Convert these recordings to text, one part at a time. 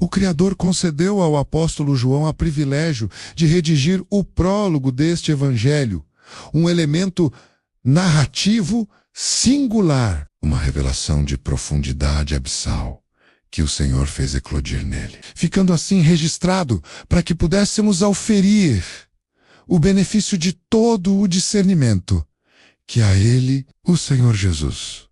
O Criador concedeu ao apóstolo João o privilégio de redigir o prólogo deste evangelho, um elemento narrativo singular, uma revelação de profundidade abissal que o Senhor fez eclodir nele, ficando assim registrado para que pudéssemos auferir o benefício de todo o discernimento que a ele, o Senhor Jesus,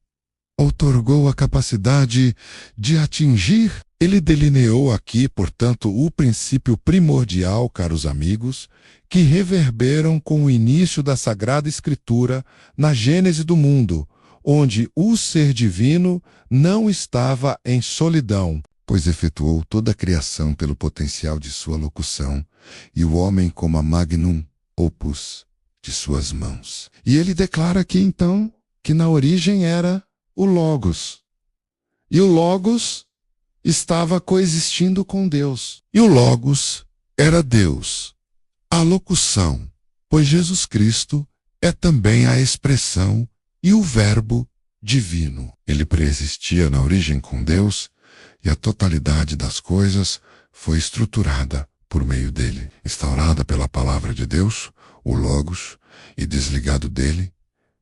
outorgou a capacidade de atingir. Ele delineou aqui, portanto, o princípio primordial, caros amigos, que reverberam com o início da Sagrada Escritura na gênese do mundo, onde o ser divino não estava em solidão, pois efetuou toda a criação pelo potencial de sua locução, e o homem como a magnum opus de suas mãos. E ele declara aqui, então, que na origem era o Logos. E o Logos estava coexistindo com Deus. E o Logos era Deus, a locução, pois Jesus Cristo é também a expressão e o Verbo divino. Ele preexistia na origem com Deus e a totalidade das coisas foi estruturada por meio dele, instaurada pela palavra de Deus, o Logos, e desligado dele,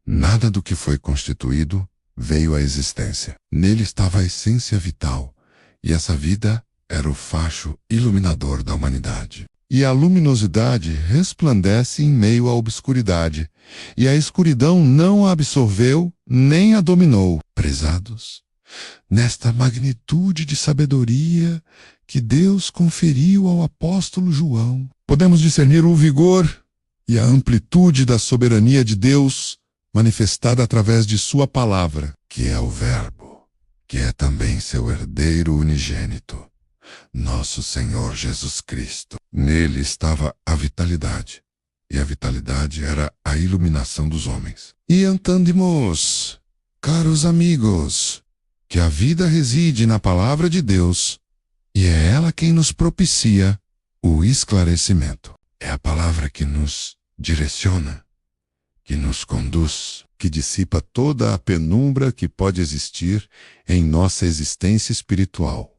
nada do que foi constituído veio à existência. Nele estava a essência vital, e essa vida era o facho iluminador da humanidade. E a luminosidade resplandece em meio à obscuridade, e a escuridão não a absorveu nem a dominou. Prezados, nesta magnitude de sabedoria que Deus conferiu ao apóstolo João, podemos discernir o vigor e a amplitude da soberania de Deus manifestada através de sua palavra, que é o Verbo, que é também seu herdeiro unigênito, nosso Senhor Jesus Cristo. Nele estava a vitalidade, e a vitalidade era a iluminação dos homens. E entendemos, caros amigos, que a vida reside na palavra de Deus, e é ela quem nos propicia o esclarecimento. É a palavra que nos direciona, que nos conduz, que dissipa toda a penumbra que pode existir em nossa existência espiritual.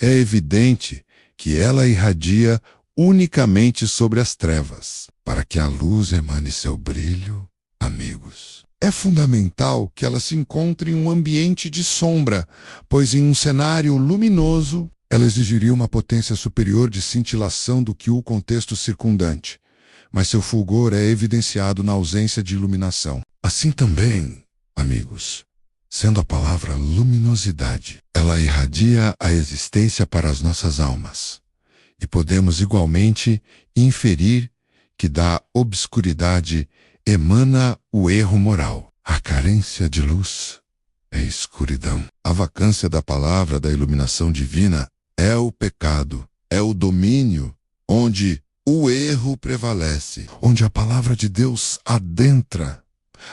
É evidente que ela irradia unicamente sobre as trevas, para que a luz emane seu brilho, amigos. É fundamental que ela se encontre em um ambiente de sombra, pois em um cenário luminoso, ela exigiria uma potência superior de cintilação do que o contexto circundante, mas seu fulgor é evidenciado na ausência de iluminação. Assim também, amigos, sendo a palavra luminosidade, ela irradia a existência para as nossas almas, e podemos igualmente inferir que da obscuridade emana o erro moral. A carência de luz é escuridão. A vacância da palavra da iluminação divina é o pecado, é o domínio, onde o erro prevalece, onde a palavra de Deus adentra,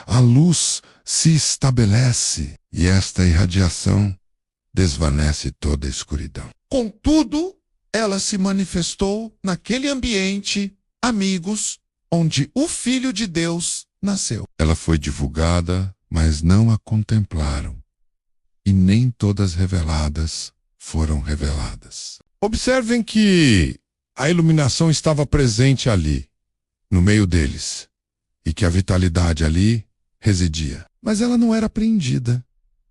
a luz se estabelece, e esta irradiação desvanece toda a escuridão. Contudo, ela se manifestou naquele ambiente, amigos, onde o Filho de Deus nasceu. Ela foi divulgada, mas não a contemplaram, e nem todas reveladas foram reveladas. Observem que a iluminação estava presente ali, no meio deles, e que a vitalidade ali residia. Mas ela não era apreendida,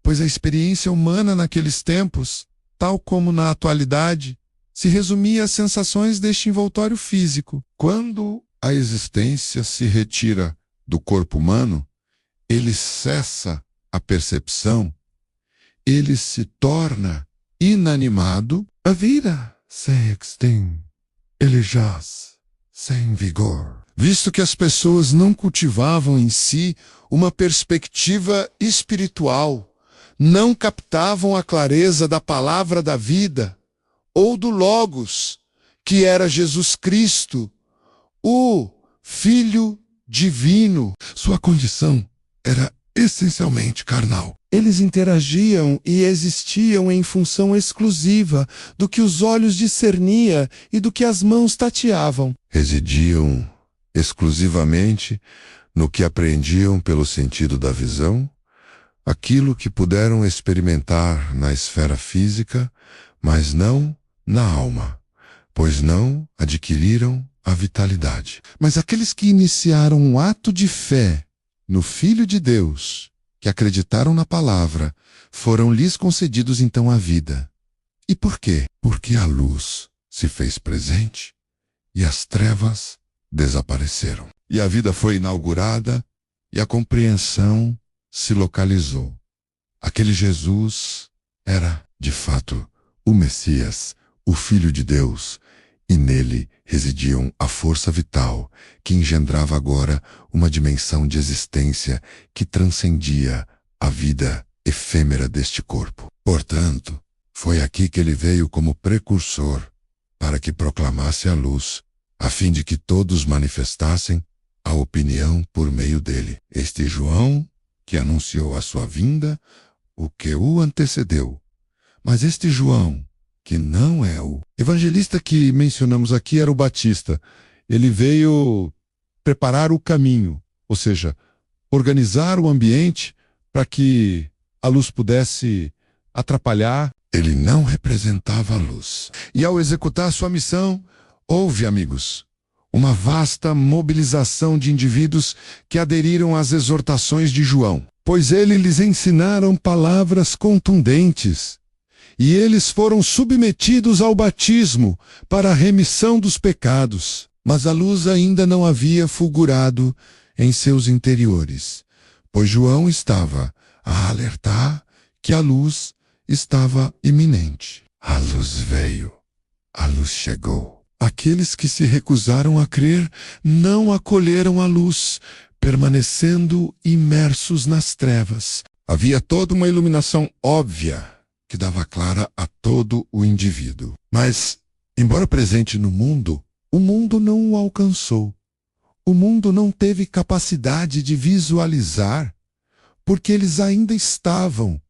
pois a experiência humana naqueles tempos, tal como na atualidade, se resumia às sensações deste envoltório físico. Quando a existência se retira do corpo humano, ele cessa a percepção, ele se torna inanimado, a vida se extingue, ele jaz sem vigor. Visto que as pessoas não cultivavam em si uma perspectiva espiritual, não captavam a clareza da palavra da vida, ou do Logos, que era Jesus Cristo, o Filho divino. Sua condição era essencialmente carnal. Eles interagiam e existiam em função exclusiva do que os olhos discernia e do que as mãos tateavam. Residiam exclusivamente no que apreendiam pelo sentido da visão, aquilo que puderam experimentar na esfera física, mas não na alma, pois não adquiriram a vitalidade. Mas aqueles que iniciaram um ato de fé no Filho de Deus, que acreditaram na palavra, foram-lhes concedidos então a vida. E por quê? Porque a luz se fez presente e as trevas desapareceram. E a vida foi inaugurada e a compreensão se localizou. Aquele Jesus era, de fato, o Messias, o Filho de Deus, e nele residiam a força vital que engendrava agora uma dimensão de existência que transcendia a vida efêmera deste corpo. Portanto, foi aqui que ele veio como precursor, para que proclamasse a luz, a fim de que todos manifestassem a opinião por meio dele. Este João, que anunciou a sua vinda, o que o antecedeu. Mas este João, que não é o evangelista que mencionamos aqui, era o Batista. Ele veio preparar o caminho, ou seja, organizar o ambiente para que a luz pudesse atrapalhar. Ele não representava a luz. E ao executar sua missão, houve, amigos, uma vasta mobilização de indivíduos que aderiram às exortações de João, pois ele lhes ensinaram palavras contundentes. E eles foram submetidos ao batismo para a remissão dos pecados. Mas a luz ainda não havia fulgurado em seus interiores, pois João estava a alertar que a luz estava iminente. A luz veio, a luz chegou. Aqueles que se recusaram a crer não acolheram a luz, permanecendo imersos nas trevas. Havia toda uma iluminação óbvia que dava clara a todo o indivíduo. Mas, embora presente no mundo, o mundo não o alcançou. O mundo não teve capacidade de visualizar, porque eles ainda estavam,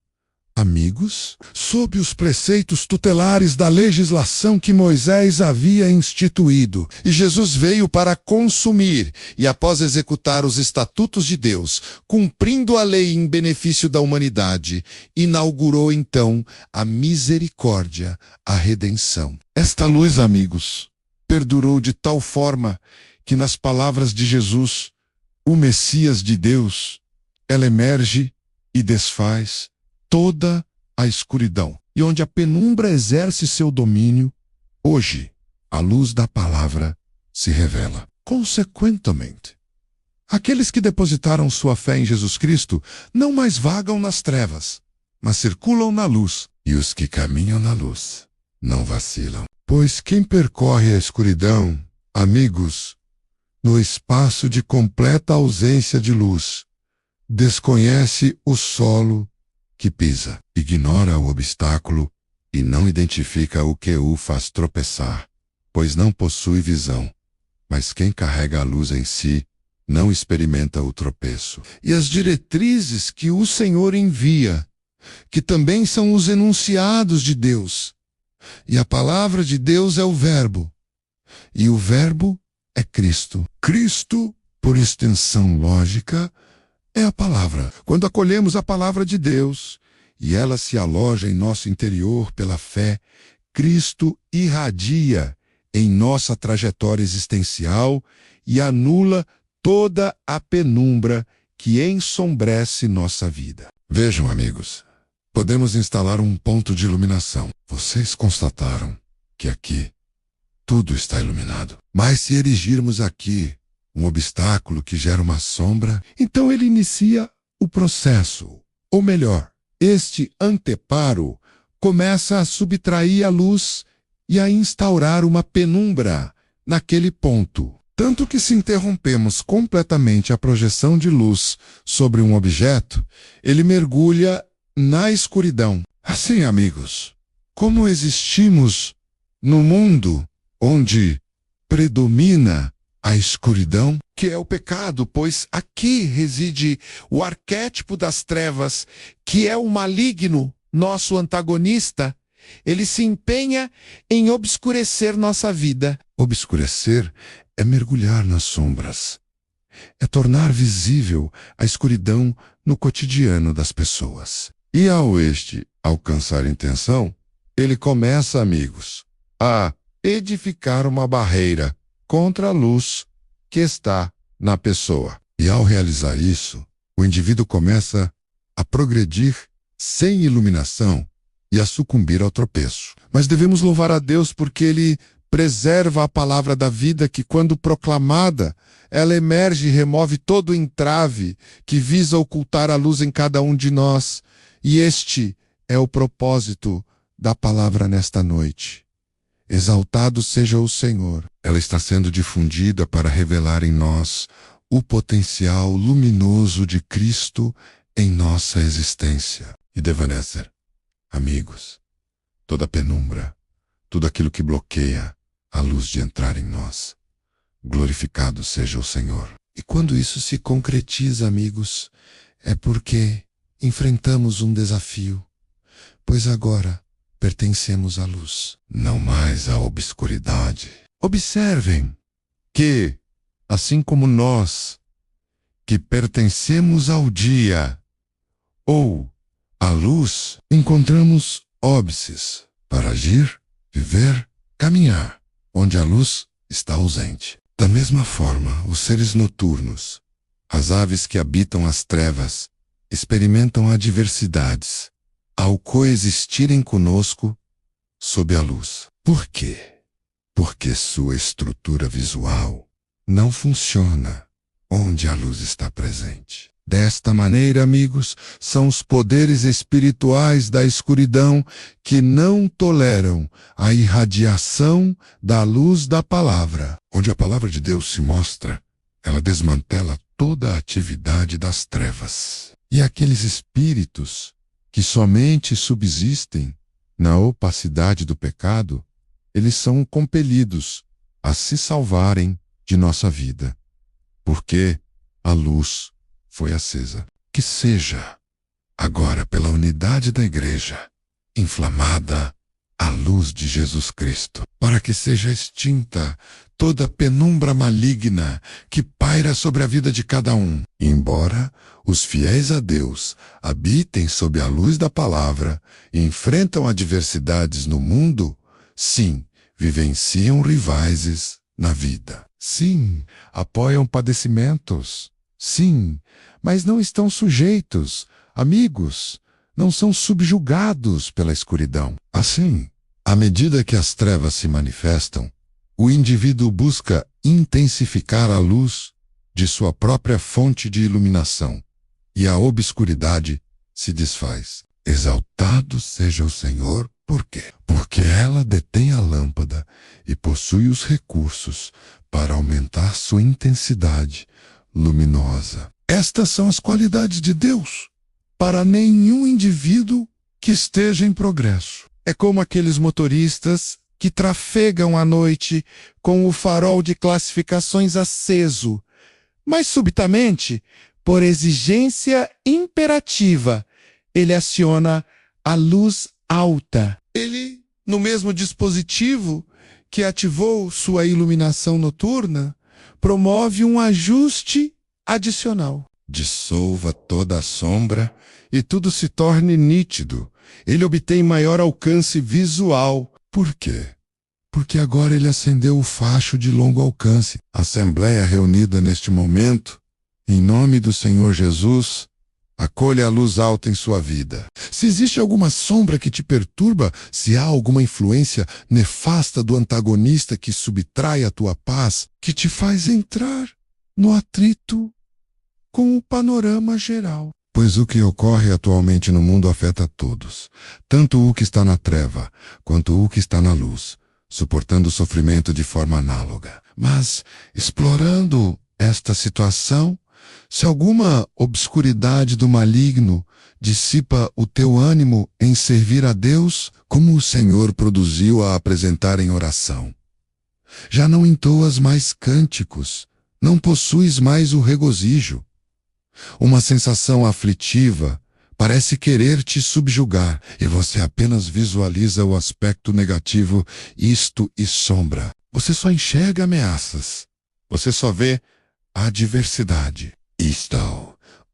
amigos, sob os preceitos tutelares da legislação que Moisés havia instituído. E Jesus veio para consumir e, após executar os estatutos de Deus, cumprindo a lei em benefício da humanidade, inaugurou então a misericórdia, a redenção. Esta luz, amigos, perdurou de tal forma que, nas palavras de Jesus, o Messias de Deus, ela emerge e desfaz toda a escuridão. E onde a penumbra exerce seu domínio, hoje a luz da palavra se revela. Consequentemente, aqueles que depositaram sua fé em Jesus Cristo não mais vagam nas trevas, mas circulam na luz. E os que caminham na luz não vacilam. Pois quem percorre a escuridão, amigos, no espaço de completa ausência de luz, desconhece o solo que pisa, ignora o obstáculo e não identifica o que o faz tropeçar, pois não possui visão. Mas quem carrega a luz em si não experimenta o tropeço. E as diretrizes que o Senhor envia, que também são os enunciados de Deus. E a palavra de Deus é o Verbo. E o Verbo é Cristo. Cristo, por extensão lógica, é a palavra. Quando acolhemos a palavra de Deus e ela se aloja em nosso interior pela fé, Cristo irradia em nossa trajetória existencial e anula toda a penumbra que ensombrece nossa vida. Vejam, amigos, podemos instalar um ponto de iluminação. Vocês constataram que aqui tudo está iluminado. Mas se erigirmos aqui um obstáculo que gera uma sombra, então ele inicia o processo. Ou melhor, este anteparo começa a subtrair a luz e a instaurar uma penumbra naquele ponto. Tanto que se interrompemos completamente a projeção de luz sobre um objeto, ele mergulha na escuridão. Assim, amigos, como existimos no mundo onde predomina a escuridão, que é o pecado, pois aqui reside o arquétipo das trevas, que é o maligno, nosso antagonista. Ele se empenha em obscurecer nossa vida. Obscurecer é mergulhar nas sombras. É tornar visível a escuridão no cotidiano das pessoas. E ao este alcançar intenção, ele começa, amigos, a edificar uma barreira contra a luz que está na pessoa. E ao realizar isso, o indivíduo começa a progredir sem iluminação e a sucumbir ao tropeço. Mas devemos louvar a Deus porque Ele preserva a palavra da vida que, quando proclamada, ela emerge e remove todo o entrave que visa ocultar a luz em cada um de nós. E este é o propósito da palavra nesta noite. Exaltado seja o Senhor. Ela está sendo difundida para revelar em nós o potencial luminoso de Cristo em nossa existência. E Ebenezer, amigos, toda penumbra, tudo aquilo que bloqueia a luz de entrar em nós. Glorificado seja o Senhor. E quando isso se concretiza, amigos, é porque enfrentamos um desafio, pois agora pertencemos à luz, não mais à obscuridade. Observem que, assim como nós, que pertencemos ao dia ou à luz, encontramos óbices para agir, viver, caminhar, onde a luz está ausente. Da mesma forma, os seres noturnos, as aves que habitam as trevas, experimentam adversidades ao coexistirem conosco sob a luz. Por quê? Porque sua estrutura visual não funciona onde a luz está presente. Desta maneira, amigos, são os poderes espirituais da escuridão que não toleram a irradiação da luz da palavra. Onde a palavra de Deus se mostra, ela desmantela toda a atividade das trevas. E aqueles espíritos que somente subsistem na opacidade do pecado, eles são compelidos a se salvarem de nossa vida, porque a luz foi acesa. Que seja, agora pela unidade da Igreja, inflamada a luz de Jesus Cristo, para que seja extinta toda penumbra maligna que paira sobre a vida de cada um. Embora os fiéis a Deus habitem sob a luz da palavra e enfrentam adversidades no mundo, sim, vivenciam rivaizes na vida. Sim, apoiam padecimentos. Sim, mas não estão sujeitos, amigos, não são subjugados pela escuridão. Assim, à medida que as trevas se manifestam, o indivíduo busca intensificar a luz de sua própria fonte de iluminação, e a obscuridade se desfaz. Exaltado seja o Senhor, por quê? Porque ela detém a lâmpada e possui os recursos para aumentar sua intensidade luminosa. Estas são as qualidades de Deus para nenhum indivíduo que esteja em progresso. É como aqueles motoristas que trafegam à noite com o farol de classificações aceso, mas subitamente, por exigência imperativa, ele aciona a luz alta. Ele, no mesmo dispositivo que ativou sua iluminação noturna, promove um ajuste adicional. Dissolva toda a sombra e tudo se torne nítido. Ele obtém maior alcance visual. Por quê? Porque agora ele acendeu o facho de longo alcance. A Assembleia reunida neste momento, em nome do Senhor Jesus, acolha a luz alta em sua vida. Se existe alguma sombra que te perturba, se há alguma influência nefasta do antagonista que subtrai a tua paz, que te faz entrar no atrito com o panorama geral. Pois o que ocorre atualmente no mundo afeta todos, tanto o que está na treva, quanto o que está na luz, suportando o sofrimento de forma análoga. Mas, explorando esta situação, se alguma obscuridade do maligno dissipa o teu ânimo em servir a Deus, como o Senhor produziu a apresentar em oração. Já não entoas mais cânticos, não possuis mais o regozijo. Uma sensação aflitiva parece querer te subjugar e você apenas visualiza o aspecto negativo, isto e sombra. Você só enxerga ameaças. Você só vê a adversidade. Isto,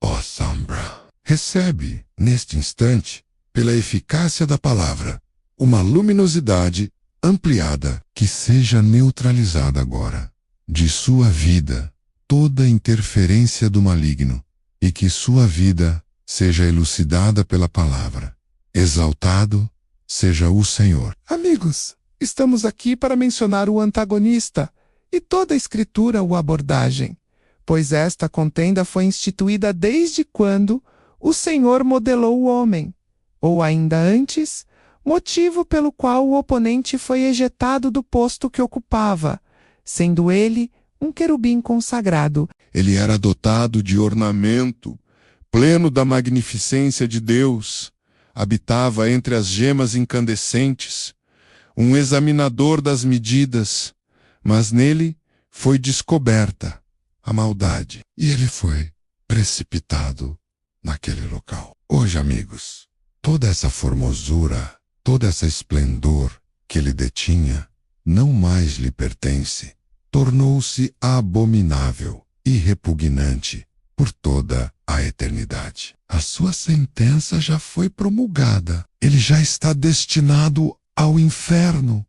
ó sombra. Recebe, neste instante, pela eficácia da palavra, uma luminosidade ampliada, que seja neutralizada agora de sua vida toda interferência do maligno, e que sua vida seja elucidada pela palavra. Exaltado seja o Senhor. Amigos, estamos aqui para mencionar o antagonista e toda a escritura o abordagem, pois esta contenda foi instituída desde quando o Senhor modelou o homem, ou ainda antes, motivo pelo qual o oponente foi ejetado do posto que ocupava, sendo ele um querubim consagrado. Ele era dotado de ornamento, pleno da magnificência de Deus. Habitava entre as gemas incandescentes, um examinador das medidas, mas nele foi descoberta a maldade, e ele foi precipitado naquele local. Hoje, amigos, toda essa formosura, toda essa esplendor que ele detinha, não mais lhe pertence. Tornou-se abominável e repugnante por toda a eternidade. A sua sentença já foi promulgada. Ele já está destinado ao inferno,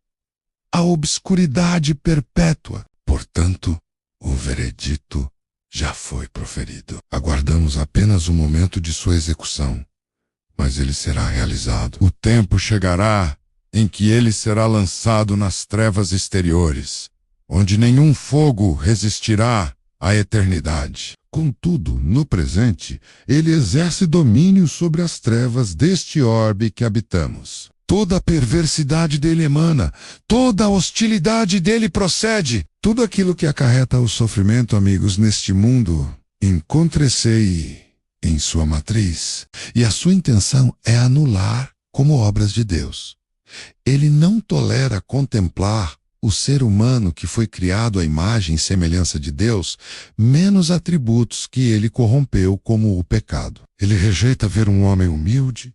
à obscuridade perpétua. Portanto, o veredito já foi proferido. Aguardamos apenas o momento de sua execução, mas ele será realizado. O tempo chegará em que ele será lançado nas trevas exteriores, onde nenhum fogo resistirá à eternidade. Contudo, no presente, ele exerce domínio sobre as trevas deste orbe que habitamos. Toda a perversidade dele emana, toda a hostilidade dele procede. Tudo aquilo que acarreta o sofrimento, amigos, neste mundo, encontre-se em sua matriz, e a sua intenção é anular como obras de Deus. Ele não tolera contemplar o ser humano que foi criado à imagem e semelhança de Deus, menos atributos que ele corrompeu, como o pecado. Ele rejeita ver um homem humilde,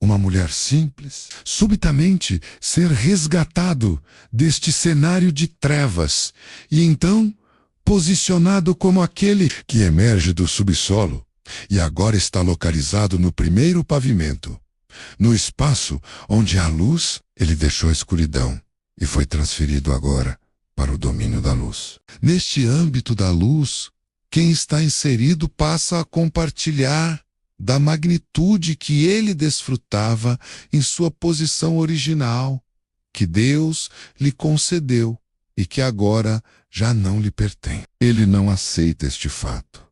uma mulher simples, subitamente ser resgatado deste cenário de trevas e então posicionado como aquele que emerge do subsolo e agora está localizado no primeiro pavimento. No espaço onde há luz, ele deixou a escuridão e foi transferido agora para o domínio da luz. Neste âmbito da luz, quem está inserido passa a compartilhar da magnitude que ele desfrutava em sua posição original, que Deus lhe concedeu e que agora já não lhe pertence. Ele não aceita este fato,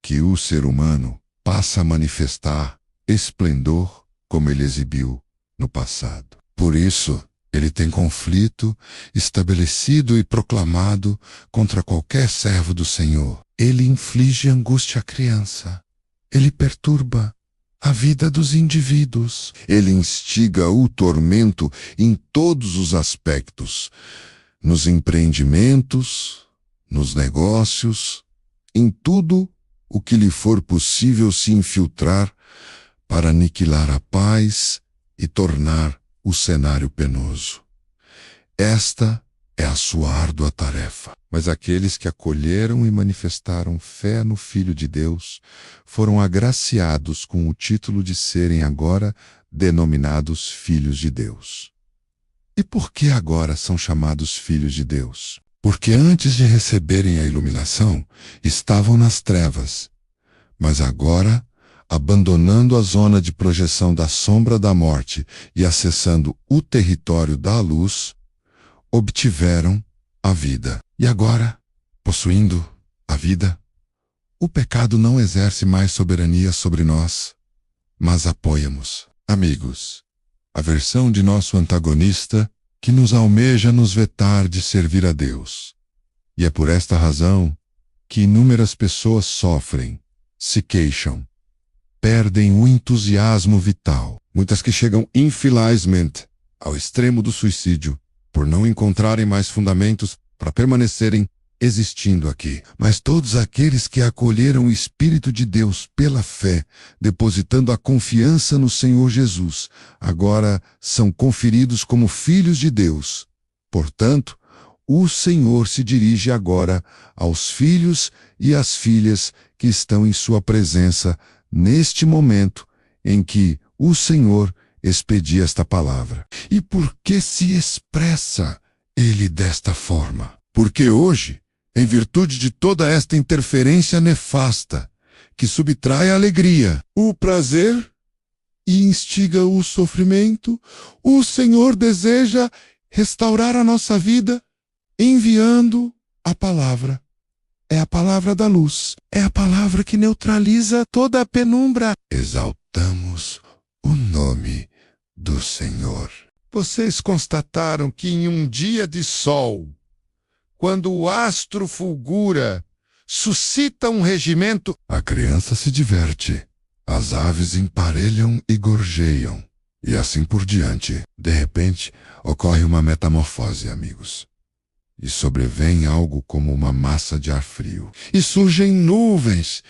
que o ser humano passa a manifestar esplendor como ele exibiu no passado. Por isso, ele tem conflito estabelecido e proclamado contra qualquer servo do Senhor. Ele inflige angústia à criança. Ele perturba a vida dos indivíduos. Ele instiga o tormento em todos os aspectos, nos empreendimentos, nos negócios, em tudo o que lhe for possível se infiltrar para aniquilar a paz e tornar o cenário penoso. Esta é a sua árdua tarefa. Mas aqueles que acolheram e manifestaram fé no Filho de Deus foram agraciados com o título de serem agora denominados filhos de Deus. E por que agora são chamados filhos de Deus? Porque antes de receberem a iluminação, estavam nas trevas, mas agora, abandonando a zona de projeção da sombra da morte e acessando o território da luz, obtiveram a vida. E agora, possuindo a vida, o pecado não exerce mais soberania sobre nós, mas apoia-nos. Amigos, a versão de nosso antagonista que nos almeja nos vetar de servir a Deus. E é por esta razão que inúmeras pessoas sofrem, se queixam, perdem o entusiasmo vital. Muitas que chegam infelizmente ao extremo do suicídio por não encontrarem mais fundamentos para permanecerem existindo aqui. Mas todos aqueles que acolheram o Espírito de Deus pela fé, depositando a confiança no Senhor Jesus, agora são conferidos como filhos de Deus. Portanto, o Senhor se dirige agora aos filhos e às filhas que estão em sua presença neste momento em que o Senhor expedi esta palavra. E por que se expressa ele desta forma? Porque hoje, em virtude de toda esta interferência nefasta, que subtrai a alegria, o prazer e instiga o sofrimento, o Senhor deseja restaurar a nossa vida enviando a palavra. É a palavra da luz, é a palavra que neutraliza toda a penumbra. Exaltamos o nome do Senhor. Vocês constataram que em um dia de sol, quando o astro fulgura, suscita um regimento, a criança se diverte, as aves emparelham e gorjeiam, e assim por diante. De repente, ocorre uma metamorfose, amigos. E sobrevém algo como uma massa de ar frio. E surgem nuvens,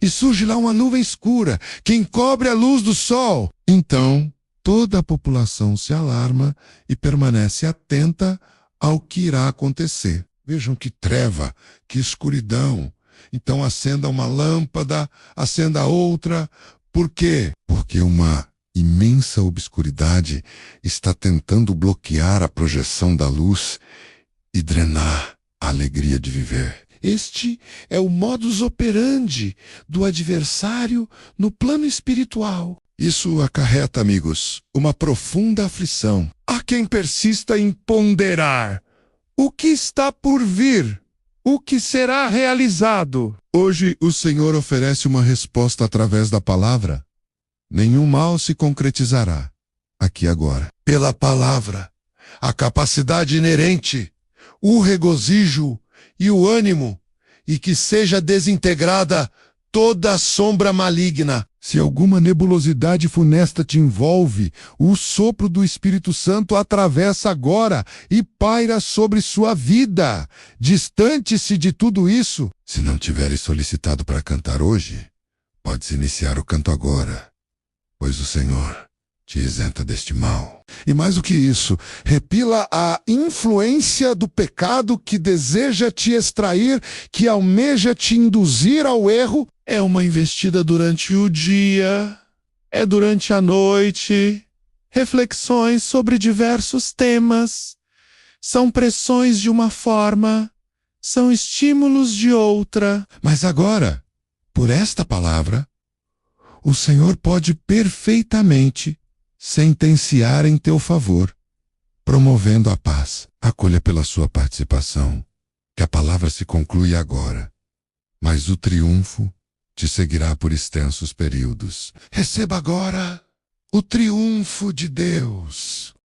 e surge lá uma nuvem escura, que encobre a luz do sol. Então, toda a população se alarma e permanece atenta ao que irá acontecer. Vejam que treva, que escuridão. Então acenda uma lâmpada, acenda outra. Por quê? Porque uma imensa obscuridade está tentando bloquear a projeção da luz e drenar a alegria de viver. Este é o modus operandi do adversário no plano espiritual. Isso acarreta, amigos, uma profunda aflição. Há quem persista em ponderar o que está por vir, o que será realizado. Hoje o Senhor oferece uma resposta através da palavra. Nenhum mal se concretizará, aqui agora. Pela palavra, a capacidade inerente, o regozijo e o ânimo, e que seja desintegrada toda sombra maligna. Se alguma nebulosidade funesta te envolve, o sopro do Espírito Santo atravessa agora e paira sobre sua vida. Distante-se de tudo isso. Se não tiveres solicitado para cantar hoje, podes iniciar o canto agora, pois o Senhor te isenta deste mal. E mais do que isso, repila a influência do pecado que deseja te extrair, que almeja te induzir ao erro. É uma investida durante o dia, é durante a noite, reflexões sobre diversos temas. São pressões de uma forma, são estímulos de outra. Mas agora, por esta palavra, o Senhor pode perfeitamente sentenciar em teu favor, promovendo a paz. Acolha pela sua participação, que a palavra se conclui agora, mas o triunfo te seguirá por extensos períodos. Receba agora o triunfo de Deus.